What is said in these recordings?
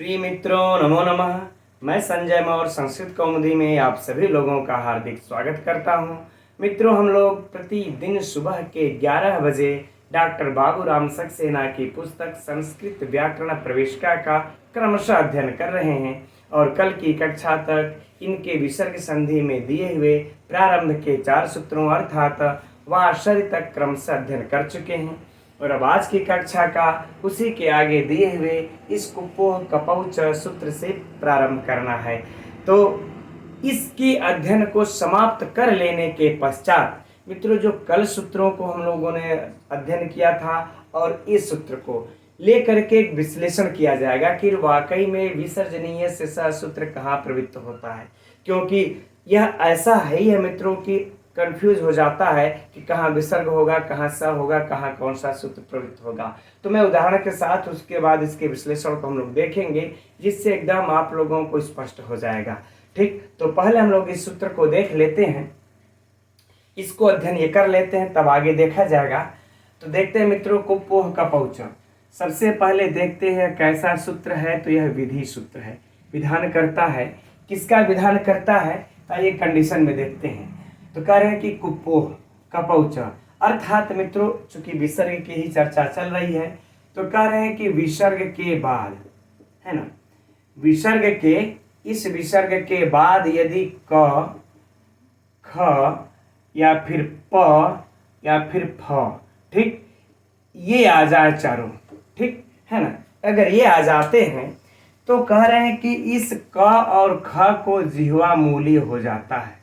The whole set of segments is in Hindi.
प्रिय मित्रों, नमो नमः। मैं संजय मौर्य संस्कृत कौमुदी में आप सभी लोगों का हार्दिक स्वागत करता हूं। मित्रों, हम लोग प्रतिदिन सुबह के 11 बजे डॉक्टर बाबूराम सक्सेना की पुस्तक संस्कृत व्याकरण प्रवेशिका का क्रमशः अध्ययन कर रहे हैं और कल की कक्षा तक इनके विसर्ग संधि में दिए हुए प्रारंभ के 4 सूत्रों अर्थात वाशरी तक क्रमशः अध्ययन कर चुके हैं और अब आज की कक्षा का उसी के आगे दिए हुए इस कुपोह कपौच सूत्र से प्रारंभ करना है। तो इसके अध्ययन को समाप्त कर लेने के पश्चात मित्रों, जो कल सूत्रों को हम लोगों ने अध्ययन किया था और इस सूत्र को लेकर के एक विश्लेषण किया जाएगा कि वाकई में विसर्जनीय से स सूत्र कहाँ प्रवृत्त होता है, क्योंकि यह ऐसा है ही है मित्रों कि कंफ्यूज हो जाता है कि कहाँ विसर्ग होगा, कहाँ स होगा, कहाँ कौन सा सूत्र प्रवृत्त होगा। तो मैं उदाहरण के साथ उसके बाद इसके विश्लेषण को हम लोग देखेंगे, जिससे एकदम आप लोगों को स्पष्ट हो जाएगा। ठीक, तो पहले हम लोग इस सूत्र को देख लेते हैं, इसको अध्ययन ये कर लेते हैं, तब आगे देखा जाएगा। तो देखते हैं मित्रों, कुपोह कपौच। सबसे पहले देखते हैं कैसा सूत्र है। तो यह विधि सूत्र है, विधान करता है। किसका विधान करता है, आइए कंडीशन में देखते हैं। तो कह रहे हैं कि कुपोह कपौच अर्थात मित्रों, चूंकि विसर्ग की ही चर्चा चल रही है, तो कह रहे हैं कि विसर्ग के बाद, है ना, विसर्ग के, इस विसर्ग के बाद यदि क, ख या फिर प या फिर फ, ठीक, ये आ जाए चारों, ठीक है ना, अगर ये आ जाते हैं तो कह रहे हैं कि इस क और ख को जिह्वा मूली हो जाता है,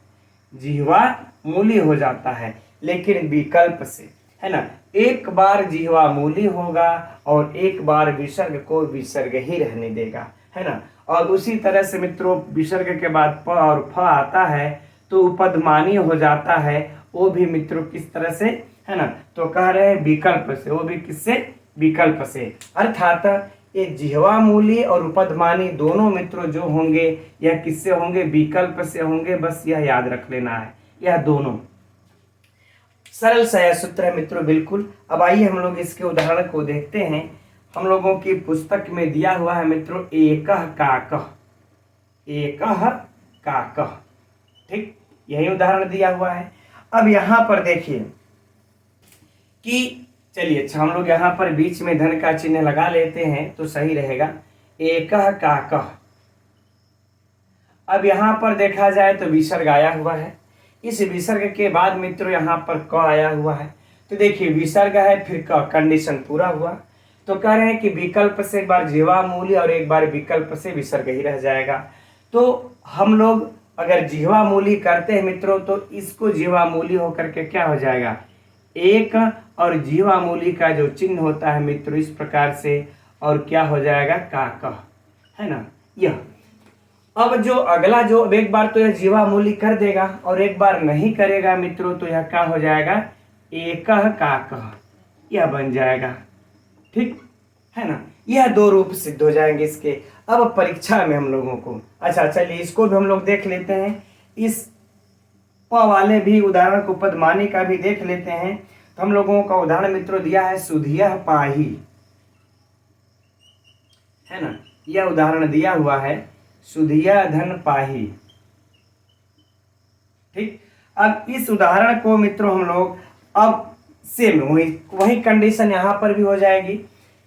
जिह्वा मूली हो जाता है, लेकिन विकल्प से, है ना। एक बार जिह्वा मूली होगा और एक बार विसर्ग को विसर्ग ही रहने देगा, है ना। और उसी तरह से मित्रों, विसर्ग के बाद प और फ आता है तो उपधमानी हो जाता है, वो भी मित्रों किस तरह से, है ना। तो कह रहे हैं विकल्प से, वो भी किससे, विकल्प से। अर्थात ये जिह्वा मूली और उपधमानी दोनों मित्रों जो होंगे, यह किससे होंगे, विकल्प से होंगे। बस यह याद रख लेना है, यह दोनों सरल सा यह सूत्र है मित्रों, बिल्कुल। अब आइए हम लोग इसके उदाहरण को देखते हैं। हम लोगों की पुस्तक में दिया हुआ है मित्रों, एकह काकह, एकह काकह, ठीक, यही उदाहरण दिया हुआ है। अब यहां पर देखिए कि चलिए, अच्छा, हम लोग यहाँ पर बीच में धन का चिन्ह लगा लेते हैं तो सही रहेगा, एकह काकह। अब यहाँ पर देखा जाए तो विसर्ग आया हुआ है, इस विसर्ग के बाद मित्रों यहाँ पर क आया हुआ है। तो देखिए, विसर्ग है फिर क, कंडीशन पूरा हुआ। तो कह रहे हैं कि विकल्प से एक बार जिह्वा मूली और एक बार विकल्प से विसर्ग ही रह जाएगा। तो हम लोग अगर जिह्वा मूली करते हैं मित्रों, तो इसको जिह्वा मूली होकर के क्या हो जाएगा, एक, और जिह्वा मूली का जो चिन्ह होता है मित्रों इस प्रकार से, और क्या हो जाएगा, काकह, है ना। यह अब जो अगला, जो अब एक बार तो यह जिह्वा मूली कर देगा और एक बार नहीं करेगा मित्रों, तो यह क्या हो जाएगा, एकह काकह, यह बन जाएगा, ठीक है ना। यह दो रूप सिद्ध हो जाएंगे इसके। अब परीक्षा में हम लोगों को, अच्छा चलिए इसको भी हम लोग देख लेते हैं, इस प वाले भी उदाहरण को, पदमानी का भी देख लेते हैं। तो हम लोगों का उदाहरण मित्रों दिया है सुधियः पाही, है ना, यह उदाहरण दिया हुआ है, सुधिया धन पाही, ठीक। अब इस उदाहरण को मित्रों हम लोग अब सेम वही कंडीशन यहाँ पर भी हो जाएगी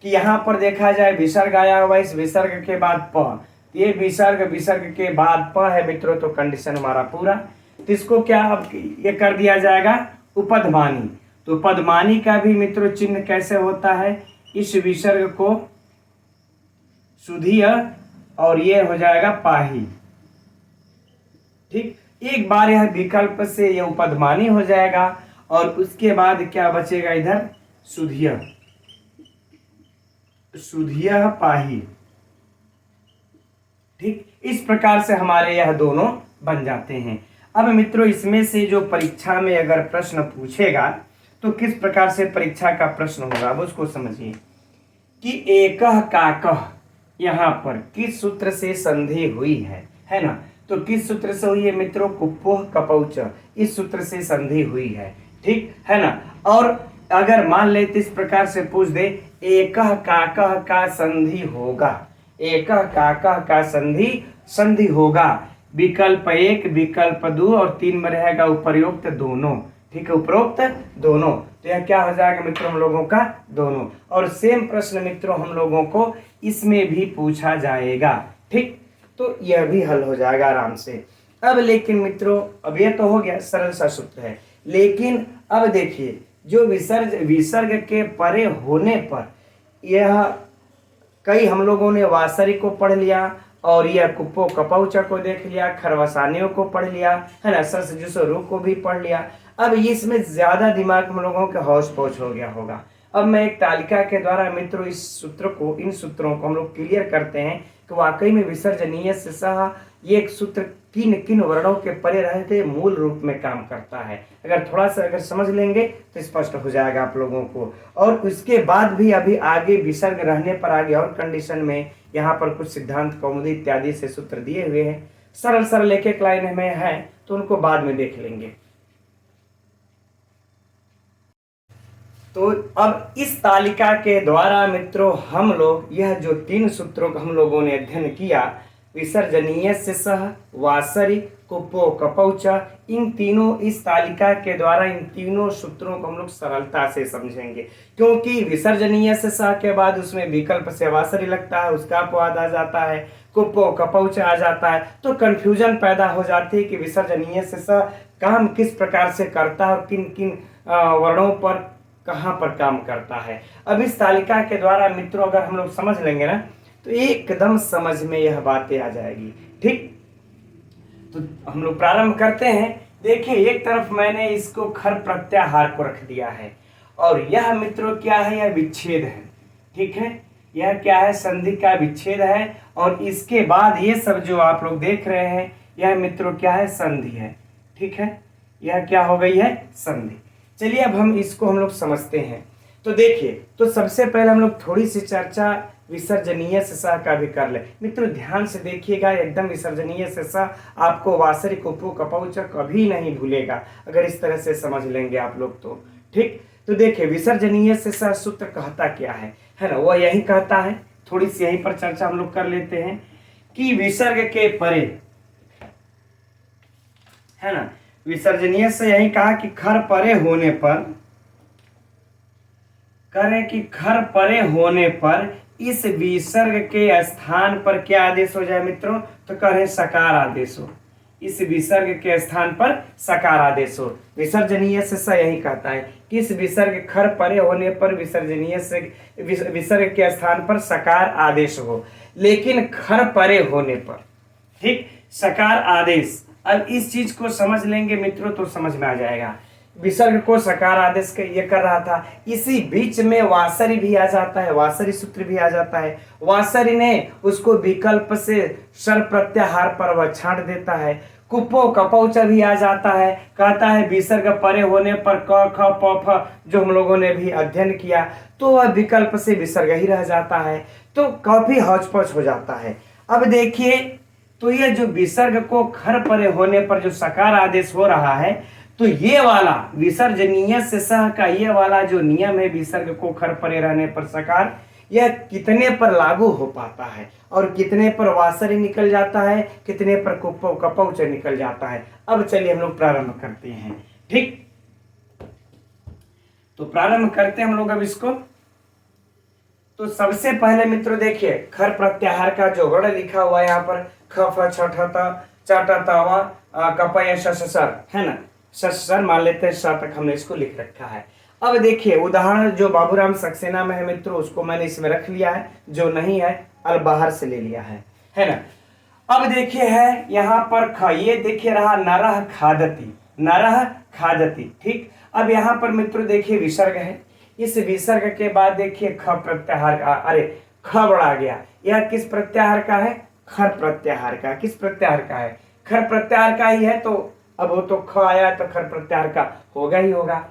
कि यहाँ पर देखा जाए विसर्ग आया हुआ, इस विसर्ग के बाद प, ये विसर्ग के बाद प है मित्रों, तो कंडीशन हमारा पूरा। तो इसको क्या अब ये कर दिया जाएगा, उपधमानी। तो उपधमानी का भी मित्रों चिन्ह कैसे होता है, इस विसर्ग को सुधिय और ये हो जाएगा पाही, ठीक। एक बार यह विकल्प से यह उपधमानी हो जाएगा और उसके बाद क्या बचेगा, इधर सुधिय, सुधियः पाही, ठीक। इस प्रकार से हमारे यह दोनों बन जाते हैं। अब मित्रों, इसमें से जो परीक्षा में अगर प्रश्न पूछेगा तो किस प्रकार से परीक्षा का प्रश्न होगा, अब उसको समझिए कि एकह काकह यहाँ पर किस सूत्र से संधि हुई है ना। तो किस सूत्र से हुई है मित्रों, कुपोह कपौच, इस सूत्र से संधि हुई है, ठीक है ना। और अगर मान लेते इस प्रकार से पूछ दे, एकह काकह का संधि होगा, एक का संधि संधि होगा। विकल्प 1, विकल्प 2 और 3 में रहेगा उपरोक्त दोनों। ठीक है, उपरोक्त दोनों, तो यह क्या हो जाएगा मित्रों हम लोगों का दोनों। और सेम प्रश्न मित्रों हम लोगों को इसमें भी पूछा जाएगा। ठीक, तो यह भी हल हो जाएगा आराम से। अब लेकिन मित्रों अब यह तो हो गया, सरल सा सूत्र है। लेकिन अब देखिए जो विसर्ग के परे होने पर, यह कई हम लोगों ने वासरी को पढ़ लिया और यह कुप्पो कपौचा को देख लिया, खरवसानियों को पढ़ लिया, है ना, सस जुसो रू को भी पढ़ लिया। अब इसमें ज्यादा दिमाग हम लोगों के हौच पौच हो गया होगा। अब मैं एक तालिका के द्वारा मित्रों इन सूत्रों को हम लोग क्लियर करते हैं कि वाकई में विसर्जनीय से सह ये एक सूत्र किन किन वर्णों के परे रहते मूल रूप में काम करता है। अगर थोड़ा सा अगर समझ लेंगे तो स्पष्ट हो जाएगा आप लोगों को। और उसके बाद भी अभी आगे विसर्ग रहने पर आगे और कंडीशन में यहाँ पर कुछ सिद्धांत कौमुदी इत्यादि से सूत्र दिए हुए हैं, सरल सरल एक एक लाइन में है, तो उनको बाद में देख लेंगे। तो अब इस तालिका के द्वारा मित्रों हम लोग यह जो 3 सूत्रों का हम लोगों ने अध्ययन किया, विसर्जनीय से सह, वासरी, कुप्पो कपौचा, इन तीनों इस तालिका के द्वारा इन तीनों सूत्रों को हम लोग सरलता से समझेंगे। क्योंकि विसर्जनीय से सह के बाद उसमें विकल्प से वासरी लगता है, उसका अपवाद आ जाता है, कुप्पो कपौचा आ जाता है, तो कंफ्यूजन पैदा हो जाती है कि विसर्जनीय से सह काम किस प्रकार से करता है और किन किन वर्णों पर कहाँ पर काम करता है। अब इस तालिका के द्वारा मित्रों अगर हम लोग समझ लेंगे ना तो एकदम समझ में यह बातें आ जाएगी। ठीक, तो हम लोग प्रारंभ करते हैं। देखिए एक तरफ मैंने इसको खर प्रत्याहार को रख दिया है और यह मित्रों क्या है, यह विच्छेद है। ठीक है, यह क्या है, संधि का विच्छेद है। और इसके बाद ये सब जो आप लोग देख रहे हैं यह मित्रों क्या है, संधि है। ठीक है, यह क्या हो गई है, संधि। चलिए अब हम इसको हम लोग समझते हैं। तो देखिए, तो सबसे पहले हम लोग थोड़ी सी चर्चा विसर्जनीय से सह का भी कर ले। मित्रों ध्यान से देखिएगा, एकदम विसर्जनीय से सह आपको वासरी कुप्पो कपौचा कभी नहीं भूलेगा अगर इस तरह से समझ लेंगे आप लोग तो। ठीक, तो देखिए विसर्जनीय से सह सूत्र कहता क्या है ना, वह यही कहता है। थोड़ी सी यहीं पर चर्चा हम लोग कर लेते हैं कि विसर्ग के परे, है ना, विसर्जनीय से यही कहा कि खर परे होने पर, करें कि खर परे होने पर इस विसर्ग के स्थान पर क्या आदेश हो जाए मित्रों, तो करें सकार आदेश हो। इस विसर्ग के स्थान पर सकार आदेश हो। विसर्जनीय से यही कहता है कि इस विसर्ग खर परे होने पर विसर्जनीय से विसर्ग के स्थान पर सकार आदेश हो। लेकिन खर परे होने पर, ठीक, सकार आदेश, अब इस चीज को समझ लेंगे मित्रों तो समझ में आ जाएगा। विसर्ग को सकार आदेश ये कर रहा था, इसी बीच में वासरी भी आ जाता है, वासरी सूत्र भी आ जाता है। वासरी ने उसको विकल्प से सर प्रत्याहार पर वह छांट देता है। कुप्पो कपौचा भी आ जाता है, कहता है विसर्ग परे होने पर क ख प फ जो हम लोगों ने भी अध्ययन किया, तो वह विकल्प से विसर्ग ही रह जाता है, तो काफी हौच-पौच हो जाता है। अब देखिए, तो ये जो विसर्ग को खर परे होने पर जो सकार आदेश हो रहा है, तो ये वाला विसर्जनीय से सह का ये वाला जो नियम है विसर्ग को खर परे रहने पर सकार, यह कितने पर लागू हो पाता है और कितने पर वासरी निकल जाता है, कितने पर कुप्पो कपौच निकल जाता है। अब चलिए हम लोग प्रारंभ करते हैं। ठीक, तो प्रारंभ करते हैं हम लोग अब इसको। तो सबसे पहले मित्रों देखिए, खर प्रत्याहार का जो वर्ण लिखा हुआ है यहाँ पर ख फ छ ठ त च ट त व कपय श श सर, है ना, सर मान लेते हैं, स तक हमने इसको लिख रखा है। अब देखिए उदाहरण जो बाबूराम सक्सेना में है मित्रों उसको मैंने इसमें रख लिया है, जो नहीं है अल बाहर से ले लिया है ना। अब देखिए है यहाँ पर ख, ये देखिए रहा नरह खादती, नरह खादती। ठीक, अब यहाँ पर मित्रों देखिए विसर्ग है, इस विसर्ग के बाद देखिए ख प्रत्याहार का, अरे ख बढ़ा गया, यह किस प्रत्याहार का है, खर प्रत्याहार का। किस प्रत्याहार का है, खर प्रत्याहार का ही है, तो अब वो तो ख आया तो खर प्रत्याहार का होगा ही होगा।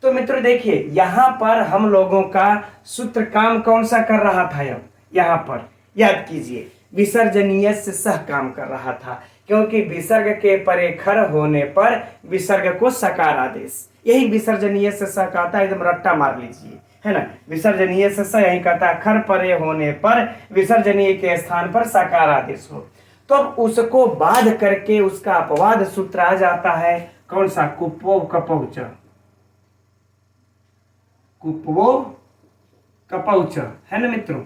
तो मित्रों देखिए यहाँ पर हम लोगों का सूत्र काम कौन सा कर रहा था, यहाँ पर याद कीजिए विसर्जनीय से सह काम कर रहा था, क्योंकि विसर्ग के परे खर होने पर विसर्ग को सकार आदेश, यही विसर्जनीय से सह कहता है। एकदम रट्टा मार लीजिए, है ना। विसर्जनीय से स यही कहता है खर परे होने पर विसर्जनीय के स्थान पर सकार आदेश हो, तो अब उसको बाध करके उसका अपवाद सूत्र आ जाता है कौन सा, कुप्वो कपौच, कुप्वो कपौच, है ना मित्रों।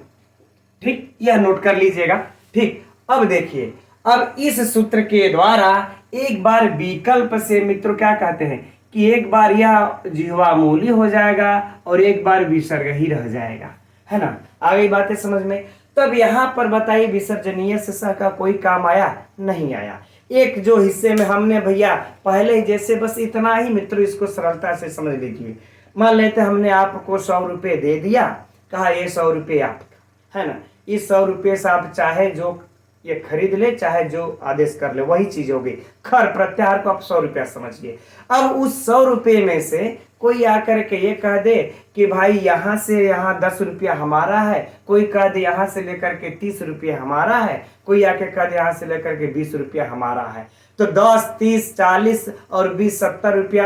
ठीक, यह नोट कर लीजिएगा। ठीक, अब देखिए, अब इस सूत्र के द्वारा एक बार विकल्प से मित्रों क्या कहते हैं कि एक बार यह जिह्वा मूली हो जाएगा और एक बार विसर्ग ही रह जाएगा, है ना। आ गई बातें समझ में। तब यहां पर बताइए विसर्जनीय से स का कोई काम आया, नहीं आया। एक जो हिस्से में हमने भैया पहले जैसे बस इतना ही मित्रों, इसको सरलता से समझ लीजिए। मान लेते हमने आपको 100 रुपये दे दिया, कहा ये 100 रुपये आपका, है ना। इस 100 रुपये से आप चाहे जो ये खरीद ले चाहे जो आदेश कर ले, वही चीज होगी। खर प्रत्याहार को आप 100 रुपया समझिए। अब उस 100 रुपये में से कोई आकर के ये कह दे कि भाई यहाँ से यहाँ 10 रुपया हमारा है, कोई कह दे यहाँ से लेकर के 30 रुपया हमारा है, कोई आके कह दे यहाँ से लेकर के 20 रुपया हमारा है। तो 10, 30, 40 और 20, 70 रुपया,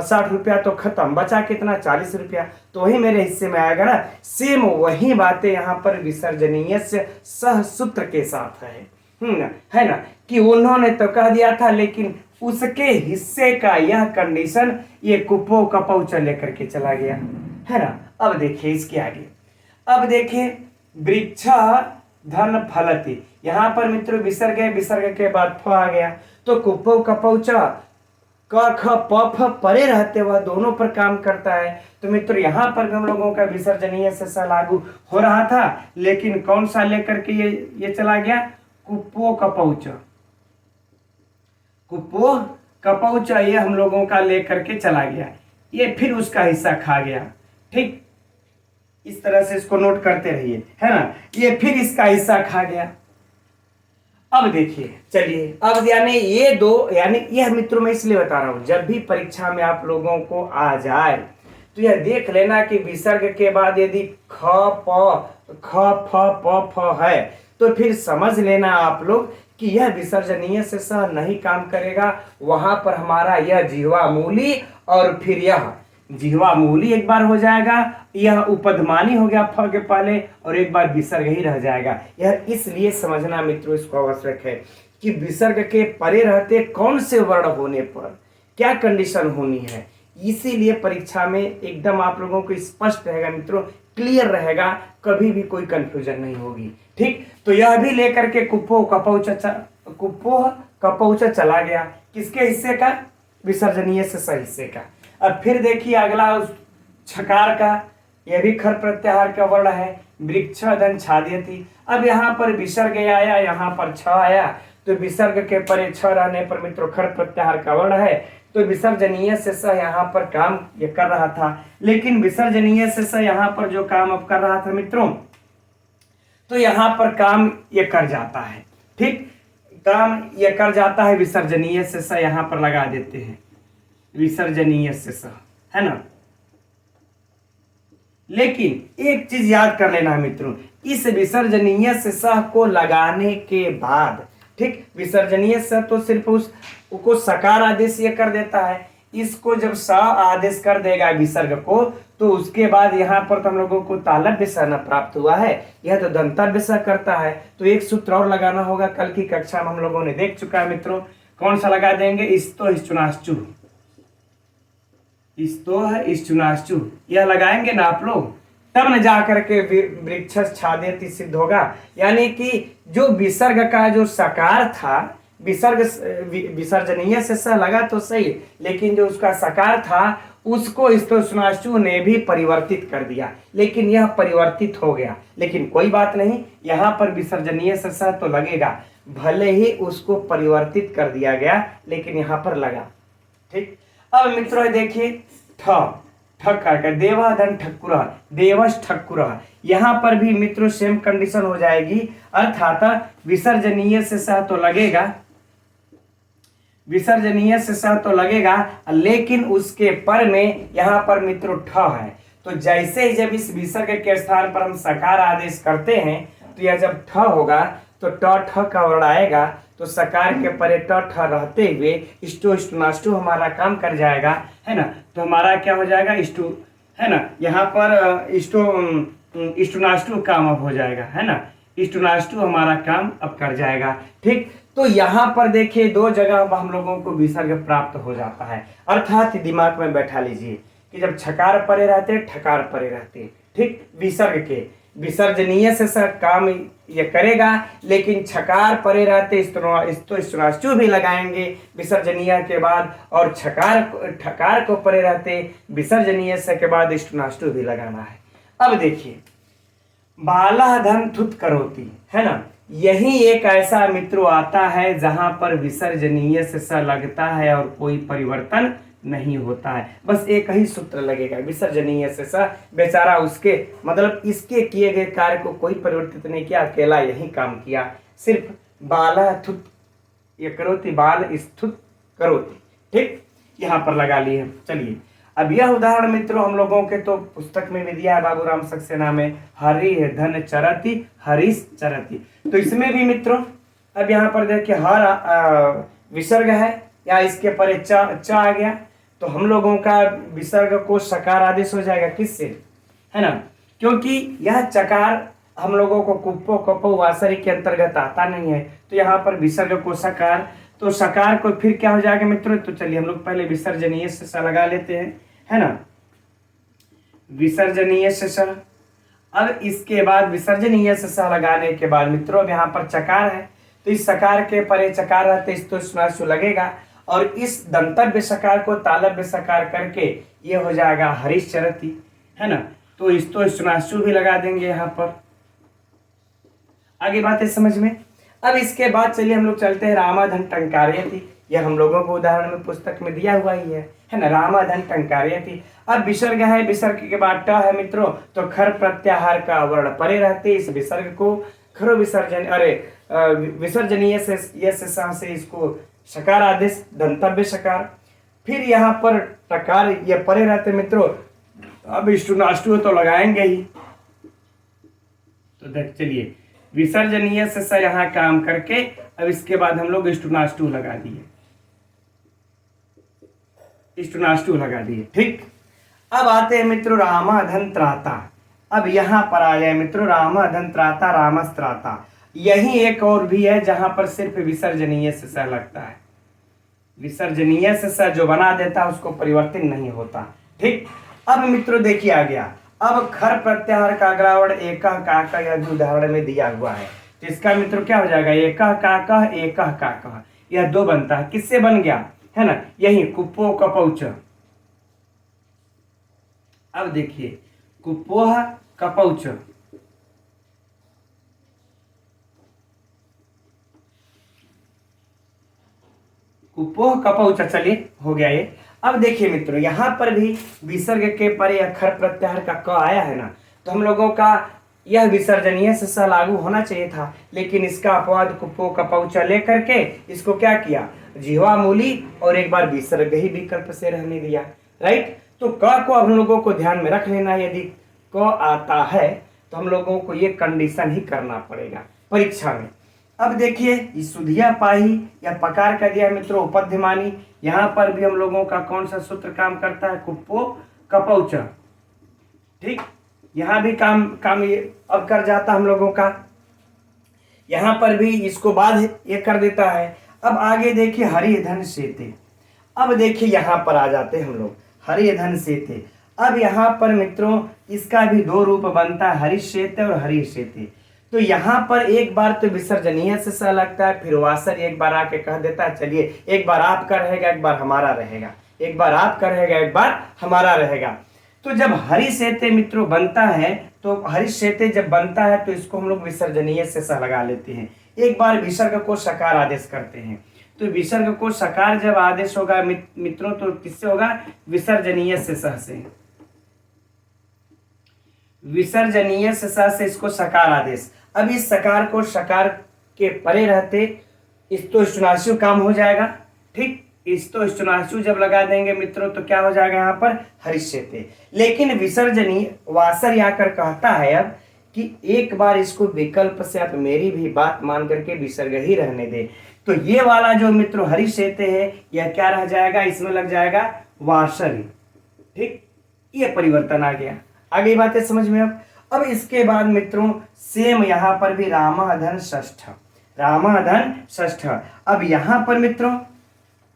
60 रुपया तो खत्म, बचा कितना, 40 रुपया। तो वही मेरे हिस्से में आएगा ना। सेम वही बातें यहाँ पर विसर्जनीय से सह सूत्र के साथ है ना, कि उन्होंने तो कह दिया था लेकिन उसके हिस्से का यह कंडीशन ये कुप्वो कपौच लेकर के चला गया, है ना। अब देखिए इसके आगे, अब देखिए वृक्ष धन फलति, यहाँ पर मित्रों विसर्ग है, विसर्ग के बाद फ आ गया, तो कुप्वो कपौच क ख प फ परे रहते हुए दोनों पर काम करता है। तो मित्रों यहाँ पर हम लोगों का विसर्जनीय से स लागू हो रहा था, लेकिन कौन सा लेकर के ये चला गया, कुप्वो कपौच, कुप्वो कपौच ये हम लोगों का लेकर के चला गया, ये फिर उसका हिस्सा खा गया। ठीक, इस तरह से इसको नोट करते रहिए, है ना। ये फिर इसका हिस्सा खा गया। अब देखिए, चलिए अब यानी ये दो, यानी यह मित्रों मैं इसलिए बता रहा हूं, जब भी परीक्षा में आप लोगों को आ जाए तो यह देख लेना कि विसर्ग के बाद यदि ख फ प फ है तो फिर समझ लेना आप लोग कि यह विसर्जनीय से सह नहीं काम करेगा। वहां पर हमारा यह जिह्वा मूली और फिर यह जिह्वा मूली एक बार हो जाएगा, यह उपधमानी हो गया फ के पहले, और एक बार विसर्ग ही रह जाएगा। यह इसलिए समझना मित्रों इसको आवश्यक है कि विसर्ग के परे रहते कौन से वर्ण होने पर क्या कंडीशन होनी है। इसीलिए परीक्षा में एकदम आप लोगों को स्पष्ट रहेगा मित्रों, क्लियर रहेगा, कभी भी कोई कंफ्यूजन नहीं होगी। ठीक, तो यह भी लेकर के कुप्वो कपौच चला गया, किसके हिस्से का, विसर्जनीय से सह हिस्से का। अब फिर देखिए अगला उस छकार का, यह भी खर प्रत्याहार का वर्ण है, वृक्ष धन छादयति। अब यहाँ पर विसर्ग आया, यहाँ पर छ आया, तो विसर्ग के परे छ रहने पर मित्रों खर प्रत्याहार का वर्ण है, तो विसर्जनीय से स यहाँ पर काम ये कर रहा था। लेकिन विसर्जनीय से स यहाँ पर जो काम अब कर रहा था मित्रों, तो यहाँ पर काम ये कर जाता है। ठीक, काम ये कर जाता है, विसर्जनीय से स यहाँ पर लगा देते हैं, विसर्जनीय से स, है ना। लेकिन एक चीज याद कर लेना मित्रों, इस विसर्जनीय से स को लगाने के बाद, ठीक, विसर्जनीय से तो सिर्फ उसको सकार आदेश ये कर देता है, इसको जब स आदेश कर देगा विसर्ग को, तो उसके बाद यहाँ पर तो हम लोगों को तालव्य स न प्राप्त हुआ है, यह तो दंतव्य स करता है। तो एक सूत्र और लगाना होगा, कल की कक्षा में हम लोगों ने देख चुका है मित्रों। कौन सा लगा देंगे, इस्तो इश्चुनाश्चु, इस्तो यह लगाएंगे ना आप लोग, तब न जा करके वृक्ष छादयति सिद्ध होगा। यानी कि जो विसर्ग का जो सकार था, विसर्ग विसर्जनीय से स लगा तो सही, लेकिन जो उसका सकार था उसको इस्तोष्णाश्चु ने भी परिवर्तित कर दिया, लेकिन यह परिवर्तित हो गया। लेकिन कोई बात नहीं, यहाँ पर विसर्जनीय से स तो लगेगा, भले ही उसको परिवर्तित कर दिया गया, लेकिन यहाँ पर लगा। ठीक, अब मित्रों देखिए ठक्कर देवा धन ठक्कुर, देवश ठक्कुर, यहाँ पर भी मित्रों सेम कंडीशन हो जाएगी, अर्थात विसर्जनीय से स तो लगेगा, विसर्जनीय से स तो लगेगा, लेकिन उसके पर में यहाँ पर मित्रों ठ है। तो जैसे ही जब इस विसर्ग के स्थान पर हम सकार आदेश करते हैं, तो यह जब ठ होगा तो ट ठ का वर्ण आएगा, तो सकार के परे ट ठ रहते हुए इष्टो इष्टुनाष्टु हमारा काम कर जाएगा, है ना। तो हमारा क्या हो जाएगा, इष्टु, है ना। यहाँ पर इष्टुनाष्टु काम अब हो जाएगा, है ना, इष्टुनाष्टु हमारा काम अब कर जाएगा। ठीक, तो यहाँ पर देखिए दो जगह हम लोगों को विसर्ग प्राप्त हो जाता है, अर्थात दिमाग में बैठा लीजिए कि जब छकार परे रहते ठकार परे रहते, ठीक, विसर्ग के विसर्जनीय से सर काम ये करेगा, लेकिन छकार परे रहते इष्टुनाष्टु भी लगाएंगे विसर्जनीय के बाद, और ठकार को परे रहते विसर्जनीय से के बाद इष्टुनाष्टु भी लगाना है। अब देखिए बाला धन थुत करोति, है ना, यही एक ऐसा मित्रों आता है जहां पर विसर्जनीय से स लगता है और कोई परिवर्तन नहीं होता है, बस एक ही सूत्र लगेगा विसर्जनीय से स, बेचारा उसके मतलब इसके किए गए कार्य को कोई परिवर्तित नहीं किया, अकेला यही काम किया, सिर्फ बाला थुत ये करोति, बाल स्तुत करोति, ठीक, यहाँ पर लगा लिए। चलिए अब यह उदाहरण मित्रों हम लोगों के तो पुस्तक में भी दिया है बाबूराम सक्सेना में, हरि धन चरति हरीश चरति, तो इसमें भी मित्रों अब यहाँ पर देखिए हर विसर्ग है या इसके परे च आ गया, तो हम लोगों का विसर्ग को सकार आदेश हो जाएगा, किससे, है ना, क्योंकि यह चकार हम लोगों को कुप्पो कपो वासरी के अंतर्गत आता नहीं है, तो यहाँ पर विसर्ग को सकार, तो सकार को फिर क्या हो जाएगा मित्रों, तो चलिए हम लोग पहले विसर्जनीय से स लगा लेते हैं, है ना, विसर्जनीय से स। अब इसके बाद विसर्जनीय से स लगाने के बाद मित्रों यहाँ पर चकार है, तो इस सकार के परे चकार रहते इष्टुनाष्टु लगेगा, और इस दंतव्य सकार को तालव्य सकार करके ये हो जाएगा हरीश चरति, है ना, तो इष्टुनाष्टु भी लगा देंगे यहाँ पर। आगे बात है समझ में। अब इसके बाद चलिए हम लोग चलते हैं रामाधन टंकारयति, यह हम लोगों को उदाहरण में पुस्तक में दिया हुआ ही है ना, रामाधन टंकारयति। अब विसर्ग है, विसर्ग के बाद ट है मित्रों, तो खर प्रत्याहार का वर्ण परे रहते इस विसर्ग को खरो विसर्जनीय से इसको सकार आदेश दंतव्य सकार, फिर यहाँ पर टकार ये परे रहते मित्रों, अब इष्टुनाष्टु तो लगाएंगे ही, तो देख चलिए विसर्जनीय से यहाँ काम करके अब इसके बाद हम लोग इष्टुनाष्टु लगा दिए, इष्टुनाष्टु लगा दिए, ठीक। अब आते हैं मित्रों रामाधन त्राता, अब यहाँ पर आ जाए मित्रों रामाधन त्राता रामस्त्राता, यही एक और भी है जहां पर सिर्फ विसर्जनीय से स लगता है, विसर्जनीय से स जो बना देता है उसको परिवर्तन नहीं होता, ठीक। अब मित्रों देखिए आ गया, अब खर प्रत्याहार का अगला वर्ण एकह काकह, यह भी उदाहरण में दिया हुआ है, तो इसका मित्रों क्या हो जाएगा एकह काकह एकह काकह, यह दो बनता है, किससे बन गया, है ना, यही कुप्पो कपौच। अब देखिए कुप्पोह कपौच, कुप्पोह कपौच, चलिए हो गया ये। अब देखिए मित्रों यहाँ पर भी विसर्ग के परे अक्षर प्रत्याहार का क आया है ना, तो हम लोगों का यह विसर्जनीय से स लागू होना चाहिए था, लेकिन इसका अपवाद कुप्पो कपौचा लेकर के इसको क्या किया, जीवा मूली और एक बार विसर्ग ही विकल्प से रहने दिया, राइट। तो क को हम लोगों को ध्यान में रख लेना, यदि क आता है तो हम लोगों को ये कंडीशन ही करना पड़ेगा परीक्षा में। अब देखिए सुधिया पाही या पकार का दिया मित्रों उपध्यमानी, यहाँ पर भी हम लोगों का कौन सा सूत्र काम करता है, कुप्पो कपौच, ठीक, यहाँ भी काम ये अब कर जाता हम लोगों का, यहाँ पर भी इसको बाद ये कर देता है। अब आगे देखिए हरि धन सेते, अब देखिए यहाँ पर आ जाते हम लोग हरि धन सेते। अब यहाँ पर मित्रों इसका भी दो रूप बनता है, हरिशेते और हरिशेते। तो यहाँ पर एक बार तो विसर्जनीय से स लगता है, फिर वासर एक बार आके कह देता है चलिए एक बार आपका रहेगा एक बार हमारा रहेगा, एक बार आपका रहेगा एक बार हमारा रहेगा। तो जब हरिशेते मित्रों बनता है, तो हरिशेते जब बनता है तो इसको हम लोग विसर्जनीय से स लगा लेते हैं, एक बार विसर्ग को सकार आदेश करते हैं। तो विसर्ग को सकार जब आदेश होगा मित्रों तो किससे होगा, विसर्जनीय से स से, विसर्जनीय से स से इसको सकार आदेश। अब इस सकार को सकार के परे रहते इष्टुनाष्टु काम हो जाएगा, ठीक। इष्टुनाष्टु जब लगा देंगे मित्रों तो क्या हो जाएगा यहाँ पर हरिशेते। लेकिन विसर्जनीय वासर आकर कहता है अब कि एक बार इसको विकल्प से आप मेरी भी बात मान करके विसर्ग ही रहने दे, तो ये वाला जो मित्रों हरिशेते है यह क्या रह जाएगा, इसमें लग जाएगा वासरी, ठीक। ये परिवर्तन आ गया। आगे बातें समझ में। अब इसके बाद मित्रों सेम यहाँ पर भी रामाधन षष्ठ, रामाधन षष्ठ। अब यहाँ पर मित्रों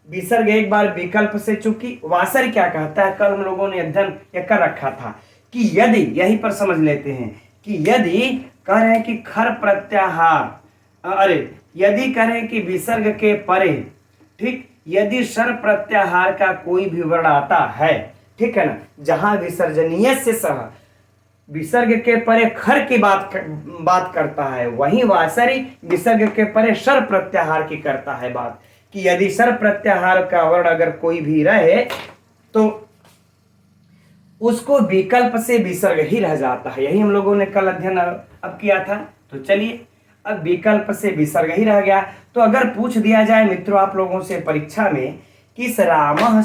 विसर्ग एक बार विकल्प से चूकी। वासर क्या कहता है, कल हम लोगों ने अध्ययन कर रखा था कि यदि, यहीं पर समझ लेते हैं कि यदि कह रहे हैं कि खर प्रत्याहार, अरे यदि कह रहे हैं कि विसर्ग के परे, ठीक, यदि सर प्रत्याहार का कोई भी वर्ण आता है, ठीक है ना, जहां विसर्जनीय से सह विसर्ग के परे खर की बात करता है, वहीं वासरी विसर्ग के परे सर प्रत्याहार की करता है बात, कि यदि सर प्रत्याहार का वर्ण अगर कोई भी रहे तो उसको विकल्प से विसर्ग ही रह जाता है। यही हम लोगों ने कल अध्ययन अब किया था। तो चलिए, अब विकल्प से विसर्ग ही रह गया। तो अगर पूछ दिया जाए मित्रों आप लोगों से परीक्षा में किस रामः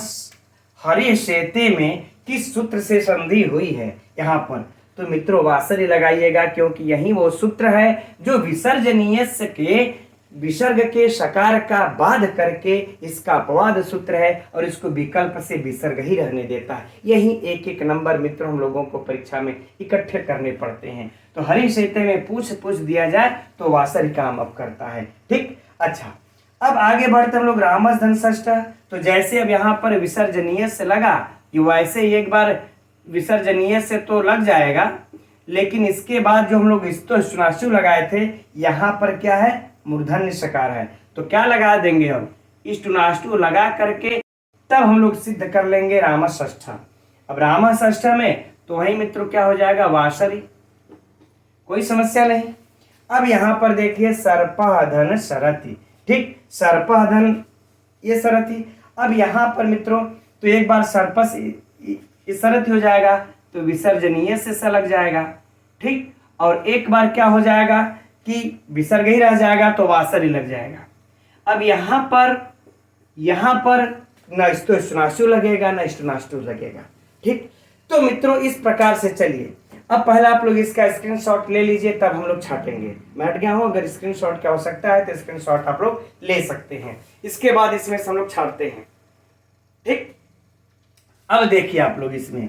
हरि शेते में किस सूत्र से संधि हुई है यहाँ पर, तो मित्रों वासरी लगाइएगा, क्योंकि यही वो सूत्र है जो विसर्जनीय के विसर्ग के सकार का बाध करके इसका अपवाद सूत्र है और इसको विकल्प से विसर्ग ही रहने देता है। यही एक एक नंबर मित्रों हम लोगों को परीक्षा में इकट्ठे करने पड़ते हैं। तो हरि शेते में पूछ दिया जाए तो वासरी काम अब करता है। ठीक, अच्छा, अब आगे बढ़ते हम लोग रामधन षष्ठ। तो जैसे अब यहाँ पर विसर्जनीय से लगा, वैसे ही एक बार विसर्जनीय से तो लग जाएगा, लेकिन इसके बाद जो हम लोग इस्तोष्णाशु लगाए थे, यहाँ पर क्या है, मूर्धन्य सकार है। तो क्या लगा देंगे हम, इष्टुनाष्टु लगा करके तब हम लोग सिद्ध कर लेंगे राम षष्ठ। अब राम षष्ठ में तो वही मित्रों क्या हो जाएगा, वासरी, कोई समस्या नहीं। अब यहाँ पर देखिए सर्पधन सरति, ठीक, सर्पधन ये सरति। अब यहाँ पर मित्रों तो एक बार सर्प से सरति हो जाएगा तो विसर्जनीय से लग जाएगा, ठीक, और एक बार क्या हो जाएगा कि विसर्ग ही रह जाएगा तो वासरी लग जाएगा। अब यहाँ पर न इष्टुनाष्टु लगेगा न इष्टुनाष्टु लगेगा, ठीक। तो मित्रों इस प्रकार से चलिए, अब पहले आप लोग इसका स्क्रीनशॉट ले लीजिए, तब हम लोग छाटेंगे। मैं हट गया हूं, अगर स्क्रीनशॉट की आवश्यकता है तो स्क्रीनशॉट आप लोग ले सकते हैं। इसके बाद इसमें हम लोग छाटते हैं, ठीक। अब देखिए आप लोग इसमें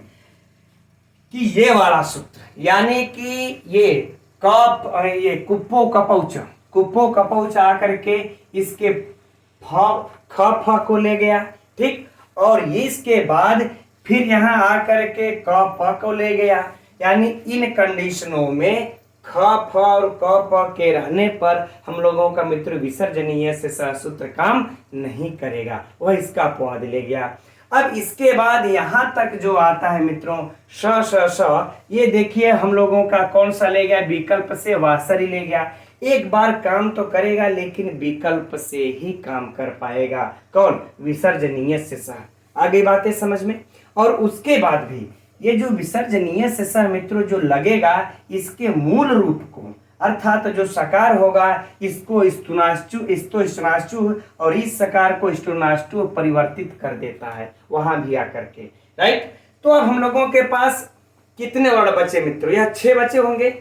कि ये वाला सूत्र, यानी कि ये कप, ये कुप्पो कपौच आकर के इसके ख फ को ले गया, ठीक, और इसके बाद फिर यहाँ आकर के क प को ले गया। यानी इन कंडीशनों में ख फ और क प के रहने पर हम लोगों का मित्र विसर्जनीय से सूत्र काम नहीं करेगा, वह इसका अपवाद ले गया। अब इसके बाद यहाँ तक जो आता है मित्रों स, ये देखिए हम लोगों का कौन सा ले गया, विकल्प से वासरी ले गया। एक बार काम तो करेगा लेकिन विकल्प से ही काम कर पाएगा, कौन, विसर्जनीय से सह। आगे बातें समझ में। और उसके बाद भी ये जो विसर्जनीय से सह मित्रों जो लगेगा, इसके मूल रूप को अर्थात जो सकार होगा इसको इस्तुनाष्टु और इस सकार को इष्टुनाष्टु परिवर्तित कर देता है वहां भी आकर के, राइट। तो अब हम लोगों के पास कितने वर्ण बचे मित्रों, यह 6 बचे होंगे,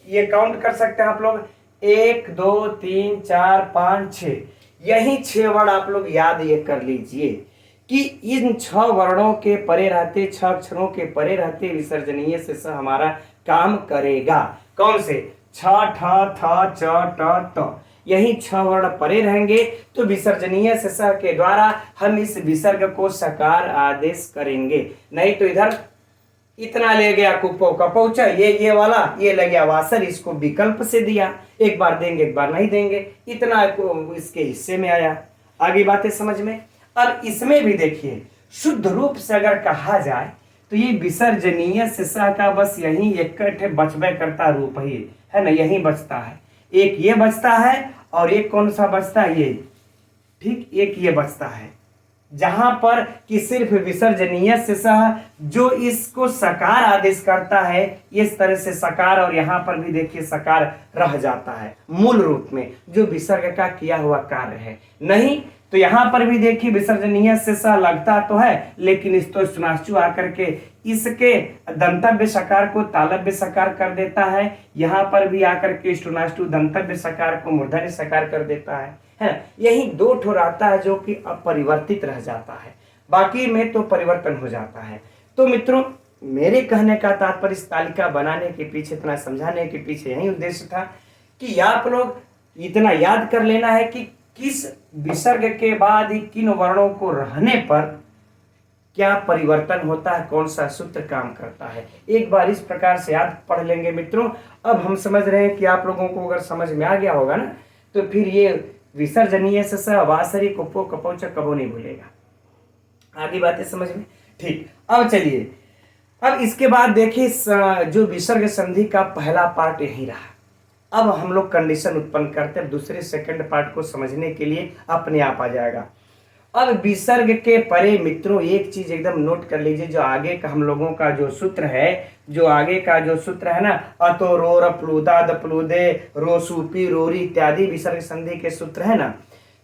ये काउंट कर सकते हैं आप लोग, 1 2 3 4 5 6। यही 6 वर्ण आप लोग याद ये कर लीजिए कि इन 6 वर्णों के परे रहते, 6 अक्षरों के परे रहते विसर्जनीय से स हमारा काम करेगा। कौन से, छ ठ थ च ट त, यही 6 वर्ण परे रहेंगे तो विसर्जनीय से स के द्वारा हम इस विसर्ग को सकार आदेश करेंगे। नहीं तो इधर इतना ले गया कुप्पो कपौच, ये वाला ये ले गया वासर, इसको विकल्प से दिया, एक बार देंगे एक बार नहीं देंगे, इतना इसके हिस्से में आया। आगे बातें समझ में। अब इसमें भी देखिए शुद्ध रूप से अगर कहा जाए तो ये विसर्जनीय से स का बस यही इकट्ठे बचबे करता रूप ही है ना, यही बचता है। एक ये बचता है और एक कौन सा बचता है, ये, ठीक, एक ये बचता है, जहां पर कि सिर्फ विसर्जनीय से सह जो इसको सकार आदेश करता है, इस तरह से सकार, और यहाँ पर भी देखिए सकार रह जाता है मूल रूप में जो विसर्ग का किया हुआ कार्य है। नहीं तो यहाँ पर भी देखिए विसर्जनीय से स लगता तो है, लेकिन इस्तुनाष्टु आकर के इसके दंतव्य सकार को तालव्य सकार कर देता है, यहाँ पर भी आकर के इष्टुनाष्टु दंतव्य सकार को मूर्धन्य सकार कर देता है ना। यही 2 ठोर आता है जो कि अपरिवर्तित रह जाता है, बाकी में तो परिवर्तन हो जाता है। तो मित्रों मेरे कहने का तात्पर्य इस तालिका बनाने के पीछे, इतना समझाने के पीछे यही उद्देश्य था कि आप लोग इतना याद कर लेना है कि किस विसर्ग के बाद ही किन वर्णों को रहने पर क्या परिवर्तन होता है, कौन सा सूत्र काम करता है। एक बार इस प्रकार से याद पढ़ लेंगे मित्रों। अब हम समझ रहे हैं कि आप लोगों को अगर समझ में आ गया होगा ना, तो फिर ये विसर्जनीय से वासरी कुप्पो कपौच कबो नहीं भूलेगा। आगे बातें समझ में? ठीक। अब चलिए, अब इसके बाद देखिए जो विसर्ग संधि का पहला पार्ट यही रहा। अब हम लोग कंडीशन उत्पन्न करते हैं, दूसरे सेकंड पार्ट को समझने के लिए अपने आप आ जाएगा। अब विसर्ग के परे मित्रों एक चीज एकदम नोट कर लीजिए, जो आगे का हम लोगों का जो सूत्र है, जो आगे का जो सूत्र है ना, अतो रोर प्लूदा दप्लूदे रो सूपी रोरी इत्यादि विसर्ग संधि के सूत्र है ना,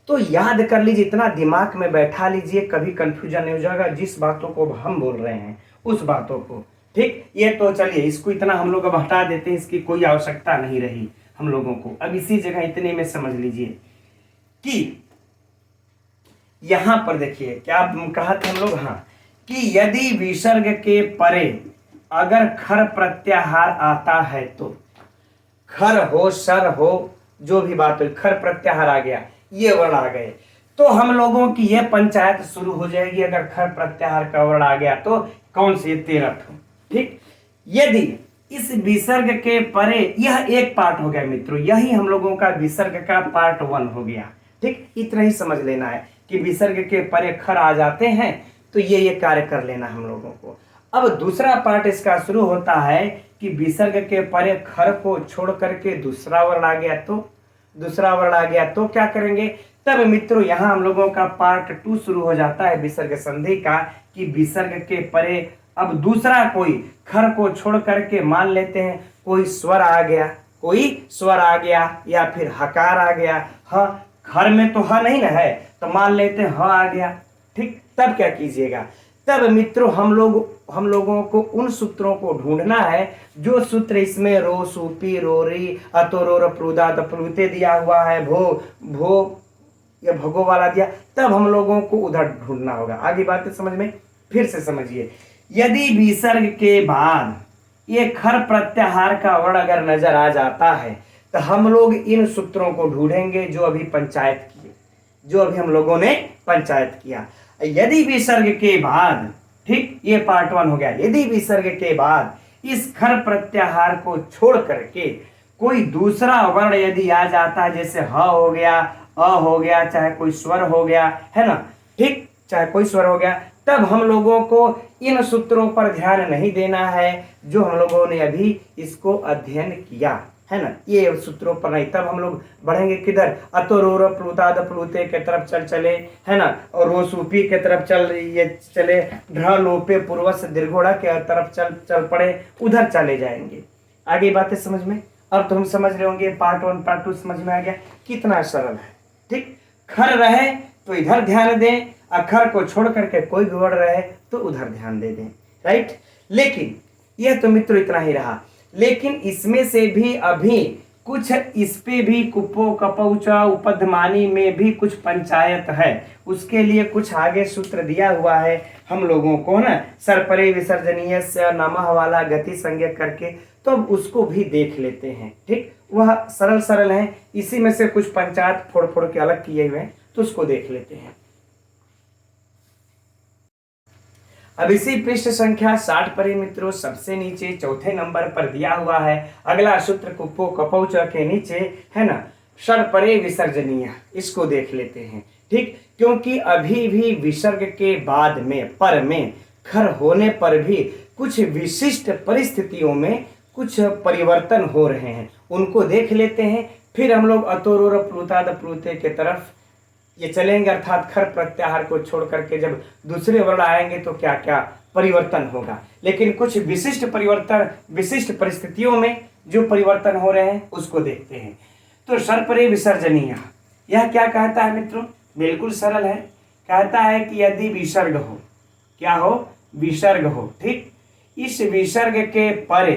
तो याद कर लीजिए, इतना दिमाग में बैठा लीजिए, कभी कंफ्यूजन नहीं हो जाएगा जिस बातों को हम बोल रहे हैं उस बातों को। ठीक, ये तो चलिए इसको इतना हम लोग अब हटा देते हैं, इसकी कोई आवश्यकता नहीं रही हम लोगों को। अब इसी जगह इतने में समझ लीजिए कि यहां पर देखिए क्या कहा था हम लोग, हाँ, कि यदि विसर्ग के परे अगर खर प्रत्याहार आता है तो, खर हो सर हो जो भी बात हो, खर प्रत्याहार आ गया, ये वर्ण आ गए, तो हम लोगों की यह पंचायत शुरू हो जाएगी। अगर खर प्रत्याहार का वर्ण आ गया तो कौन से? तीरथ। ठीक, यदि इस विसर्ग के परे, यह एक पार्ट हो गया मित्रों, यही हम लोगों का विसर्ग का पार्ट 1 हो गया। ठीक, इतना ही समझ लेना है कि विसर्ग के परे खर आ जाते हैं तो ये कार्य कर लेना हम लोगों को। अब दूसरा पार्ट इसका शुरू होता है कि विसर्ग के परे खर को छोड़ करके दूसरा वर्ण आ गया तो, दूसरा वर्ण आ गया तो क्या करेंगे? तब मित्रों यहां हम लोगों का पार्ट 2 शुरू हो जाता है विसर्ग संधि का, कि विसर्ग के परे अब दूसरा कोई खर को छोड़ करके मान लेते हैं कोई स्वर आ गया, कोई स्वर आ गया या फिर हकार आ गया। ह, खर में तो ह नहीं ना है, तो मान लेते हैं ह आ गया। ठीक, तब क्या कीजिएगा? तब मित्रों हम लोगों को उन सूत्रों को ढूंढना है जो सूत्र इसमें रो सूपी रोरी अतोरोर प्रुदा दप्लुते दिया हुआ है, भो या भगो वाला दिया, तब हम लोगों को उधर ढूंढना होगा। आगे बातें समझ में? फिर से समझिए, यदि विसर्ग के बाद ये खर प्रत्याहार का वर्ण अगर नजर आ जाता है तो हम लोग इन सूत्रों को ढूंढेंगे जो अभी पंचायत किए, जो अभी हम लोगों ने पंचायत किया। यदि विसर्ग के बाद, ठीक, ये पार्ट 1 हो गया, यदि विसर्ग के बाद इस खर प्रत्याहार को छोड़ करके कोई दूसरा वर्ण यदि आ जाता है, जैसे ह हो गया, अ हो गया, चाहे कोई स्वर हो गया, है ना, ठीक, चाहे कोई स्वर हो गया, तब हम लोगों को इन सूत्रों पर ध्यान नहीं देना है जो हम लोगों ने अभी इसको अध्ययन किया है ना, ये सूत्रों पर नहीं। तब हम लोग बढ़ेंगे किधर? अतो रोर प्लूता प्लूते के तरफ चले, है ना, और रोसूपी के तरफ चले, ढ लोपे पूर्वस दीर्घोड़ा के तरफ चल पड़े, उधर चले जाएंगे। आगे बातें समझ में? अब तो हम समझ रहे होंगे, पार्ट 1 पार्ट 2 समझ में आ गया कितना सरल है। ठीक, खर रहे तो इधर ध्यान दें, अखर को छोड़ करके कोई भी वर्ण रहे तो उधर ध्यान दे दें। राइट, लेकिन यह तो मित्रों इतना ही रहा, लेकिन इसमें से भी अभी कुछ इस पे भी कुप्पो कपौचा उपधमानी में भी कुछ पंचायत है, उसके लिए कुछ आगे सूत्र दिया हुआ है हम लोगों को ना, सरपरे विसर्जनीय से नमः वाला गति संज्ञा करके, तो उसको भी देख लेते हैं। ठीक, वह सरल है, इसी में से कुछ पंचायत फोड़ फोड़ के अलग किए हुए हैं, तो उसको देख लेते हैं। अब इसी पृष्ठ संख्या 60 पर मित्रों सबसे नीचे चौथे नंबर पर दिया हुआ है अगला सूत्र कुप्पो कपौच के नीचे, है ना, सरपरे विसर्जनीय, इसको देख लेते हैं। ठीक, क्योंकि अभी भी विसर्ग के बाद में पर में खर होने पर भी कुछ विशिष्ट परिस्थितियों में कुछ परिवर्तन हो रहे हैं, उनको देख लेते हैं। फिर हम लोग अतोरोर प्लूता प्लूते के तरफ ये चलेंगे, अर्थात खर प्रत्याहार को छोड़ करके जब दूसरे वर्ण आएंगे तो क्या क्या परिवर्तन होगा। लेकिन कुछ विशिष्ट परिवर्तन, विशिष्ट परिस्थितियों में जो परिवर्तन हो रहे हैं उसको देखते हैं। तो सरपरे विसर्जनीय, यह क्या कहता है मित्रों? बिल्कुल सरल है, कहता है कि यदि विसर्ग हो, क्या हो? विसर्ग हो। ठीक, इस विसर्ग के परे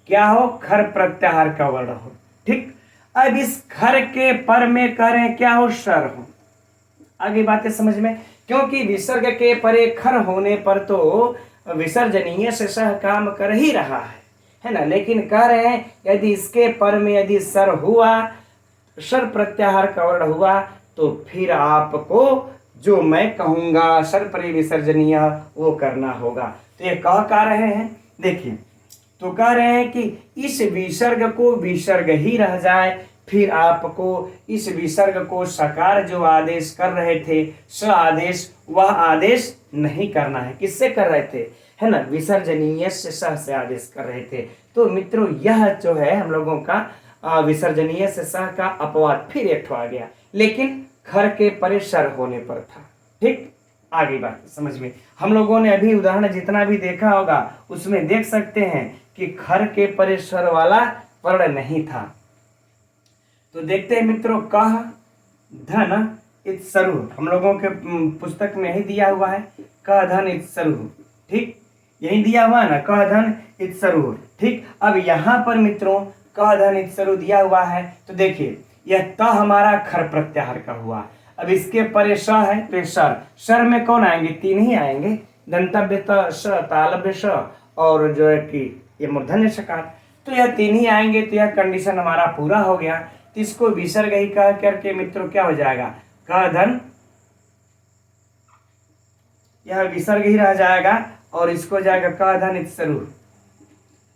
क्या हो? खर प्रत्याहार का वर्ण हो। ठीक, अब इस खर के पर में कह रहे हैं क्या हो? सर हो। आगे बातें समझ में? क्योंकि विसर्ग के परे खर होने पर तो विसर्जनीय से सह काम कर ही रहा है ना। लेकिन कह रहे हैं यदि इसके पर में यदि सर हुआ, सर प्रत्याहार का वर्ण हुआ, तो फिर आपको जो मैं कहूंगा सर परे विसर्जनीय वो करना होगा। तो ये कह रहे हैं, देखिए तो कह रहे हैं कि इस विसर्ग को विसर्ग ही रह जाए, फिर आपको इस विसर्ग को सकार जो आदेश कर रहे थे स आदेश, वह आदेश नहीं करना है। किससे कर रहे थे, है ना, विसर्जनीय से सह से आदेश कर रहे थे। तो मित्रों यह जो है हम लोगों का विसर्जनीय से सह का अपवाद फिर एक ठो आ गया, लेकिन खर के परे सर होने पर था। ठीक, आगे बात समझ में। हम लोगों ने अभी उदाहरण जितना भी देखा होगा उसमें देख सकते हैं कि खर के परे सर वाला वर्ण नहीं था। तो देखते हैं मित्रों, कह धन इत्सरु हम लोगों के पुस्तक में ही दिया हुआ है, कह धन इत्सरु। ठीक, यही दिया हुआ ना, कह धन इत्सरु। ठीक, अब यहाँ पर मित्रों कह धन इत्सरु दिया हुआ है। तो देखिए यह त हमारा खर प्रत्याहार का हुआ। अब इसके परे स है तो ये सर, सर में कौन आएंगे, तीन ही आएंगे, दंतव्य त स, तालव्य स और जो है कि ये मूर्धन्य सकार। तो यह तीन ही आएंगे, तो यह कंडीशन हमारा पूरा हो गया। तो इसको विसर्ग ही कह करके मित्रों क्या हो जाएगा, क धन, यह विसर्ग ही रह जाएगा और इसको जाएगा क धन इत्सरु।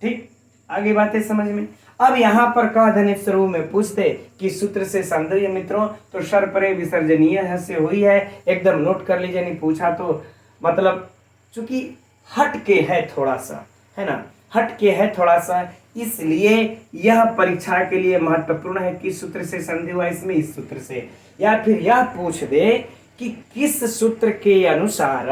ठीक, आगे बातें समझ में। अब यहाँ पर क धन इत्सरु में पूछते कि सूत्र से संदेह मित्रों, तो सर परे विसर्जनीय से हुई है, एकदम नोट कर लीजिए, नहीं पूछा तो मतलब चूंकि हट के है थोड़ा सा, है ना, हट के है थोड़ा सा, इसलिए यह परीक्षा के लिए महत्वपूर्ण है। किस सूत्र से संधि हुआ इसमें, इस सूत्र से। या फिर यह पूछ दे कि किस सूत्र के अनुसार,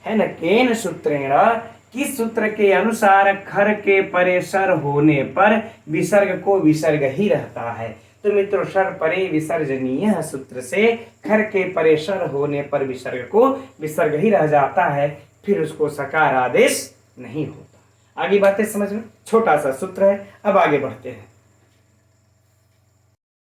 है ना, केन सूत्रेण, किस सूत्र के अनुसार खर के परे सर होने पर विसर्ग को विसर्ग ही रहता है। तो मित्रों सर परे विसर्जनीय सूत्र से खर के परे सर होने पर विसर्ग को विसर्ग ही रह जाता है, फिर उसको सकार आदेश नहीं होता। आगे बातें समझ में, छोटा सा सूत्र है। अब आगे बढ़ते हैं।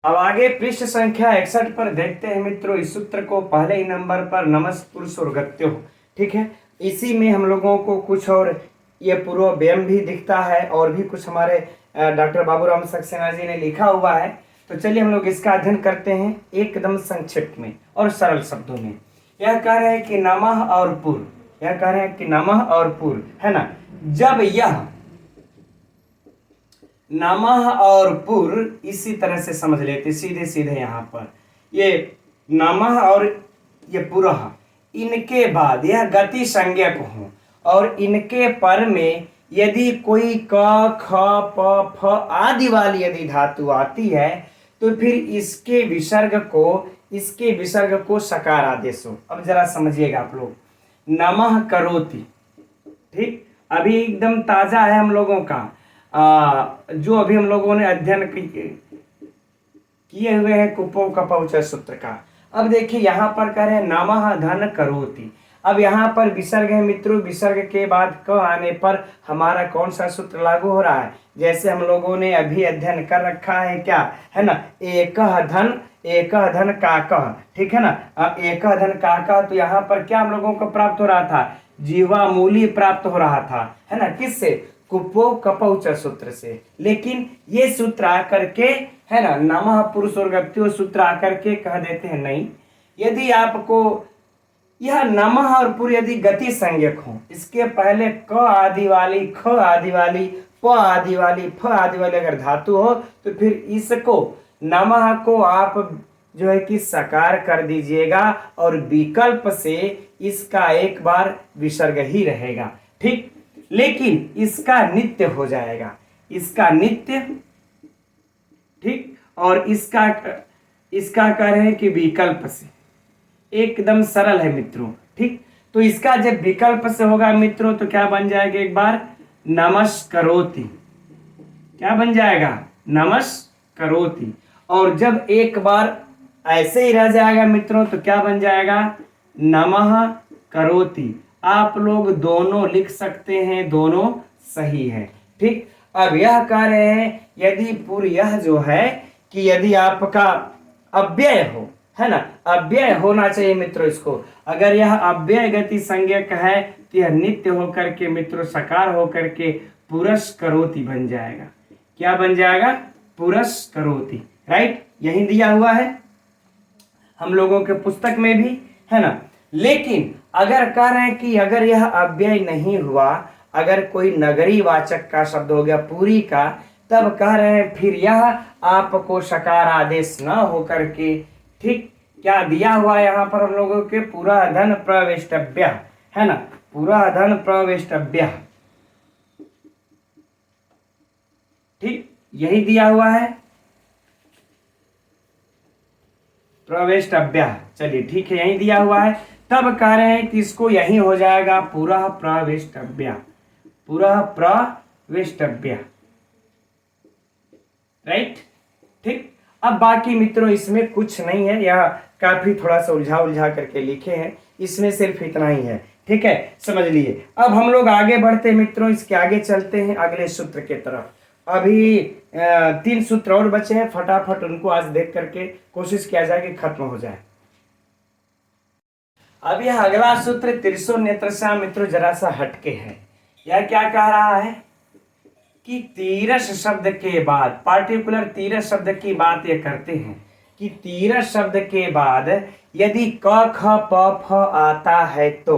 अब आगे पृष्ठ संख्या 61 पर देखते हैं मित्रों, इस सूत्र को पहले ही नंबर पर नमस् पुरुष और गत्यो। ठीक है, इसी में हम लोगों को कुछ और ये पूर्व व्यम भी दिखता है और भी कुछ हमारे डॉक्टर बाबूराम सक्सेना जी ने लिखा हुआ है। तो चलिए हम लोग इसका अध्ययन करते हैं एकदम संक्षिप्त में और सरल शब्दों में। यह कह रहे हैं कि नमः और पुर, यह कह रहे हैं कि नमः और पुर, है ना, जब यह नमः और पुर इसी तरह से समझ लेते सीधे सीधे, यहाँ पर ये नमः और ये पुरः, इनके बाद यह गति संज्ञक हो और इनके पर में यदि कोई क ख प फ आदि वाली यदि धातु आती है तो फिर इसके विसर्ग को सकार आदेश हो। अब जरा समझिएगा आप लोग, नमः करोति, ठीक, अभी एकदम ताजा है हम लोगों का, जो अभी हम लोगों ने अध्ययन किए हुए हैं कुपो कपौच सूत्र का। अब देखिए यहाँ पर कह रहे हैं नमः धन करोति। अब यहाँ पर विसर्ग है मित्रों, विसर्ग के बाद क आने पर हमारा कौन सा सूत्र लागू हो रहा है, जैसे हम लोगों ने अभी अध्ययन कर रखा है, क्या है ना, एक धन काकः, ठीक है ना, एक धन काकः। तो यहाँ पर क्या हम लोगों को प्राप्त हो रहा था, जीवा मूली प्राप्त हो रहा था, है ना, किससे, कुपो कपौच सूत्र से। लेकिन ये सूत्र आकर के, है ना, नमः पुरुष और गत्यो सूत्र आकर के कह देते हैं नहीं, यदि आपको यह नमः और पुर यदि गति संज्ञक हो, इसके पहले क आदि वाली, ख आदि वाली, प आदि वाली, फ आदि वाली अगर धातु हो तो फिर इसको नमः को आप जो है कि सकार कर दीजिएगा और विकल्प से इसका एक बार विसर्ग ही रहेगा। ठीक, लेकिन इसका नित्य हो जाएगा, इसका नित्य, ठीक, और इसका कह रहे हैं कि विकल्प से, एकदम सरल है मित्रों। ठीक, तो इसका जब विकल्प से होगा मित्रों तो क्या बन जाएगा, एक बार नमस्करोति, क्या बन जाएगा, नमस्करोति। और जब एक बार ऐसे ही रह जाएगा मित्रों तो क्या बन जाएगा, नमः करोति। आप लोग दोनों लिख सकते हैं, दोनों सही है। ठीक, अब यह कह रहे हैं यदि पूर्व यह जो है कि यदि आपका अव्यय हो, है ना, अव्यय होना चाहिए मित्रों, इसको अगर यह अव्यय गति संज्ञक है तो यह नित्य होकर के मित्रों सकार होकर के पुरस्करोति बन जाएगा। क्या बन जाएगा? पुरस्करोति। राइट, यही दिया हुआ है हम लोगों के पुस्तक में भी, है ना। लेकिन अगर कह रहे हैं कि अगर यह अव्यय नहीं हुआ, अगर कोई नगरी वाचक का शब्द हो गया पूरी का, तब कह रहे हैं फिर यह आपको सकार आदेश न होकर के, ठीक, क्या दिया हुआ यहाँ पर हम लोगों के पूरा धन प्रवेष्टव्य, है ना, पूरा धन प्रवेष्टव्य, ठीक, यही दिया हुआ है प्रवेष्टव्य। चलिए ठीक है, यही दिया हुआ है। तब कह रहे हैं कि इसको यही हो जाएगा पूरा प्रवेष्टव्य, पूरा प्रवेष्टव्य। राइट, ठीक। अब बाकी मित्रों इसमें कुछ नहीं है, यह काफी थोड़ा सा उलझा उलझा करके लिखे हैं, इसमें सिर्फ इतना ही है। ठीक है, समझ लिए। अब हम लोग आगे बढ़ते मित्रों, इसके आगे चलते हैं अगले सूत्र के तरफ। अभी 3 सूत्र और बचे हैं, फटाफट उनको आज देख करके कोशिश किया जाए कि खत्म हो जाए। अब यह अगला सूत्र त्रिशो नेत्रश्याम मित्रों जरा सा हटके है। यह क्या कह रहा है कि तीरस शब्द के बाद, पार्टिकुलर तीरस शब्द की बात ये करते हैं कि तीरस शब्द के बाद यदि क ख प फ आता है तो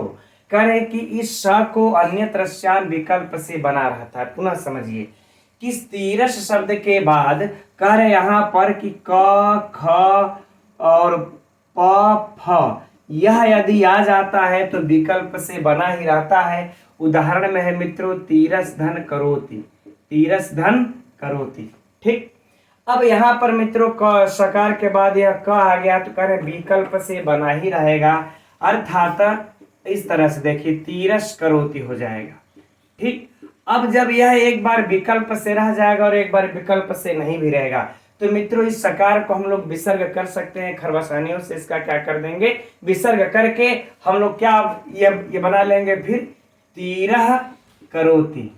करें कि इस स को अन्यत्र श्याम विकल्प से बना रहता है। पुनः समझिए कि तीरस शब्द के बाद कह रहे यहाँ पर कि क ख और प फ यह यदि आ जाता है तो विकल्प से बना ही रहता है। उदाहरण में है मित्रों तीरस धन करोति, तीरस धन करोति। ठीक, अब यहाँ पर मित्रों क सकार के बाद यह क आ गया तो कह रहे विकल्प से बना ही रहेगा, अर्थात इस तरह से देखिए तीरस करोति हो जाएगा। ठीक, अब जब यह एक बार विकल्प से रह जाएगा और एक बार विकल्प से नहीं भी रहेगा तो मित्रों इस सकार को हम लोग विसर्ग कर सकते हैं। खरवसानियों से इसका क्या कर देंगे, विसर्ग करके हम लोग क्या ये बना लेंगे फिर तीरह करोति।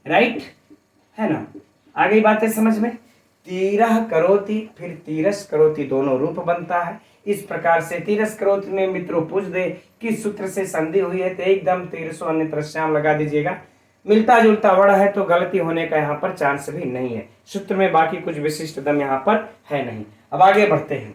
राइट, है ना, आ गई बातें समझ में। तीरह करोति फिर तीरस करोति दोनों रूप बनता है। इस प्रकार से तीरस करोति में मित्रों पूछ दे किस सूत्र से संधि हुई है तो एकदम तीरसो अन्यत्र श्याम लगा दीजिएगा। मिलता जुलता वर्ड है तो गलती होने का यहाँ पर चांस भी नहीं है। सूत्र में बाकी कुछ विशिष्ट दम यहाँ पर है नहीं। अब आगे बढ़ते हैं।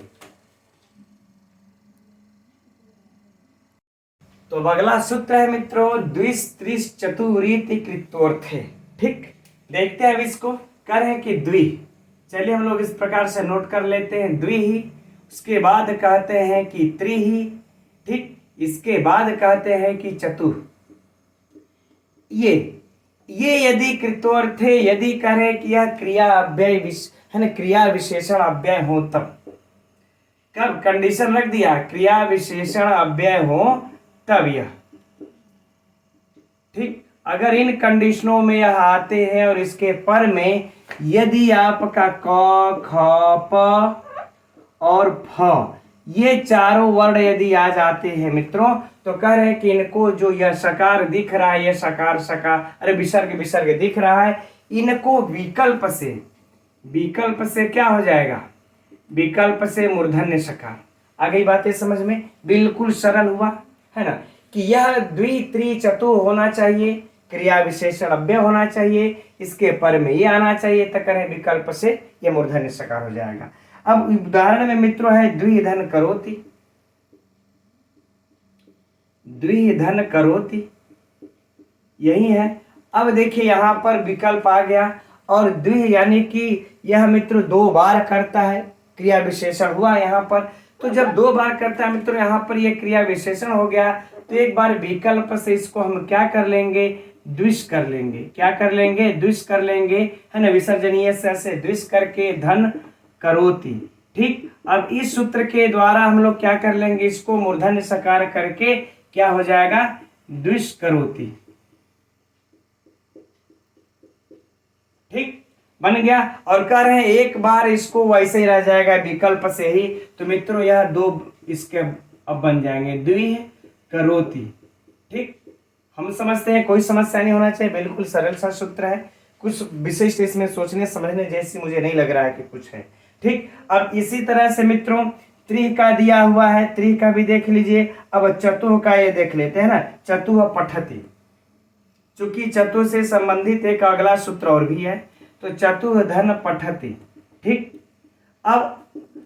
तो अगला सूत्र है मित्रों द्विस त्रिस चतुरीति कृत्वोर्थे। ठीक, देखते हैं अब इसको। कर है कि द्वि, चलिए हम लोग इस प्रकार से नोट कर लेते हैं। द्वि ही, उसके बाद कहते हैं कि त्रि ही, ठीक, इसके बाद कहते हैं कि चतुर। ये यदि कृतोर्थे यदि करें कि यह क्रिया अव्यय है ना, क्रिया विशेषण अव्यय हो तब, कब कंडीशन रख दिया क्रिया विशेषण अव्यय हो तब यह, ठीक, अगर इन कंडीशनों में यह आते हैं और इसके पर में यदि आपका क ख प और फ ये चारों वर्ण यदि आ जाते हैं मित्रों तो कह रहे हैं कि इनको जो यह सकार दिख रहा है, यह सकार सकार अरे विसर्ग विसर्ग दिख रहा है, इनको विकल्प से क्या हो जाएगा, विकल्प से मूर्धन्य सकार। आ गई बातें समझ में, बिल्कुल सरल हुआ है ना कि यह द्वि त्रि चतु होना चाहिए, क्रिया विशेषण अव्यय होना चाहिए, इसके पर में ये आना चाहिए तो करें विकल्प से ये मूर्धन्य सकार हो जाएगा। अब उदाहरण में मित्रों है द्विधन करोति, द्विधन करोति यही है। अब देखिए यहाँ पर विकल्प आ गया और द्वि यानी कि यह मित्र 2 बार करता है, क्रिया विशेषण हुआ यहाँ पर। तो जब 2 बार करता है मित्रों यहाँ पर यह क्रिया विशेषण हो गया तो एक बार विकल्प से इसको हम क्या कर लेंगे, द्विष कर लेंगे। क्या कर लेंगे, द्विष कर लेंगे, है ना, विसर्जनीय से द्विष करके धन करोति। ठीक, अब इस सूत्र के द्वारा हम लोग क्या कर लेंगे, इसको मूर्धन्य सकार करके क्या हो जाएगा, द्विष करोति। ठीक, बन गया। और कह रहे हैं एक बार इसको वैसे ही रह जाएगा विकल्प से ही, तो मित्रों यह 2 इसके अब बन जाएंगे द्वि करोति। ठीक, हम समझते हैं कोई समस्या नहीं होना चाहिए, बिल्कुल सरल सा सूत्र है, कुछ विशिष्ट इसमें सोचने समझने जैसी मुझे नहीं लग रहा है कि कुछ है। ठीक, अब इसी तरह से मित्रों त्रि का दिया हुआ है, त्रि का भी देख लीजिए। अब चतुः का ये देख लेते हैं ना, चतुः पठति। चूंकि चतु से संबंधित एक अगला सूत्र और भी है, तो चतुर्धन पठति। ठीक, अब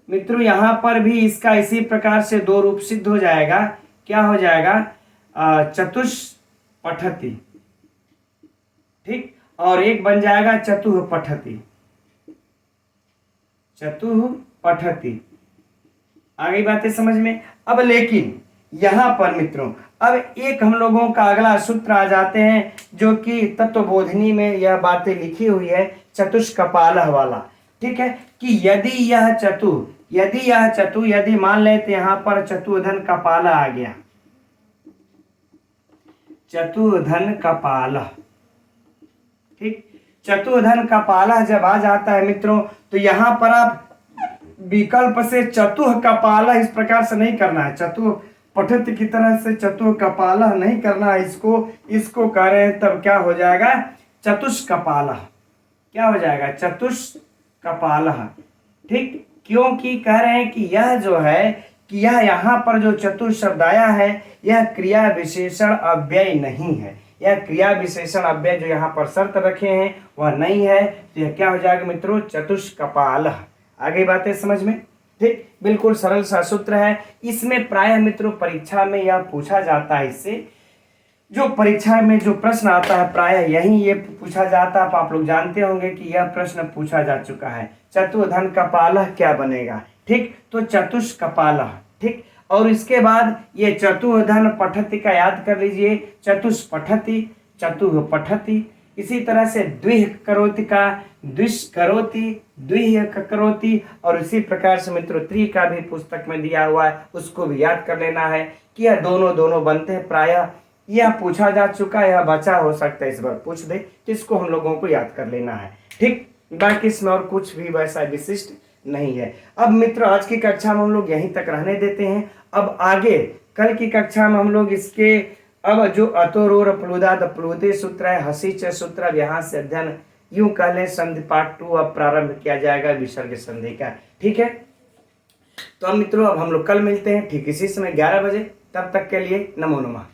मित्रों यहाँ पर भी इसका इसी प्रकार से दो रूप सिद्ध हो जाएगा। क्या हो जाएगा? चतुष पठति। ठीक, और एक बन जाएगा चतुः पठति। चतुः पठति। आ गई बातें समझ में? अब लेकिन यहां पर मित्रों अब एक हम लोगों का अगला सूत्र आ जाते हैं, जो कि तत्वबोधिनी में यह बातें लिखी हुई है, चतुष्कपालः वाला। ठीक है, कि यदि मान लेते यहां पर चतुर्धन कपालः आ गया, चतुर्धन कपालः। ठीक, चतुर्धन कपालः जब आ जाता है मित्रों, तो यहां पर आप विकल्प से चतुः कपालः इस प्रकार से नहीं करना है, चतुः पठति की तरह से चतुः कपालः नहीं करना है, इसको कह रहे हैं, तब क्या हो जाएगा? चतुष्कपालः। क्या हो जाएगा? चतुष्कपालः। ठीक, क्योंकि कह रहे हैं कि यह जो है कि यह यहाँ पर जो चतुर शब्द आया है, यह क्रिया विशेषण अव्यय नहीं है। यह क्रिया विशेषण अव्यय जो यहाँ पर शर्त रखे हैं वह नहीं है, तो यह क्या हो जाएगा मित्रों? चतुष्कपालः। आगे बातें समझ में? ठीक, बिल्कुल सरल सा सूत्र है। इसमें प्रायः मित्रों परीक्षा में यह पूछा जाता है, इससे जो परीक्षा में जो प्रश्न आता है प्रायः यही ये पूछा जाता है। आप लोग जानते होंगे कि यह प्रश्न पूछा जा चुका है, चतुर्धन कपालः क्या बनेगा? ठीक, तो चतुष्कपालः। ठीक, और इसके बाद ये चतुर्धन पठति का याद कर लीजिए, चतुष पठति, चतुः पठति। इसी तरह से द्विह करोति का द्विष करोति, द्विह करोति, और इसी प्रकार से मित्रों त्रि का भी पुस्तक में दिया हुआ है, उसको भी याद कर लेना है कि यह दोनों बनते हैं। प्रायः यह पूछा जा चुका है, यह बचा हो सकता है इस बार पूछ दे, तो इसको हम लोगों को याद कर लेना है। ठीक, बाकी इसमें और कुछ भी वैसा विशिष्ट नहीं है। अब मित्रों आज की कक्षा में हम लोग यहीं तक रहने देते हैं। अब आगे कल की कक्षा में हम लोग इसके अब जो अतोरोर प्लुदाद प्लुदे सूत्र है, हसी च सूत्र, अब यहाँ से अध्ययन यूं कह लें संधि पार्ट 2 अब प्रारंभ किया जाएगा विसर्ग संधि का। ठीक है, तो अब मित्रों अब हम लोग कल मिलते हैं ठीक इसी समय 11 बजे। तब तक के लिए नमो नमः।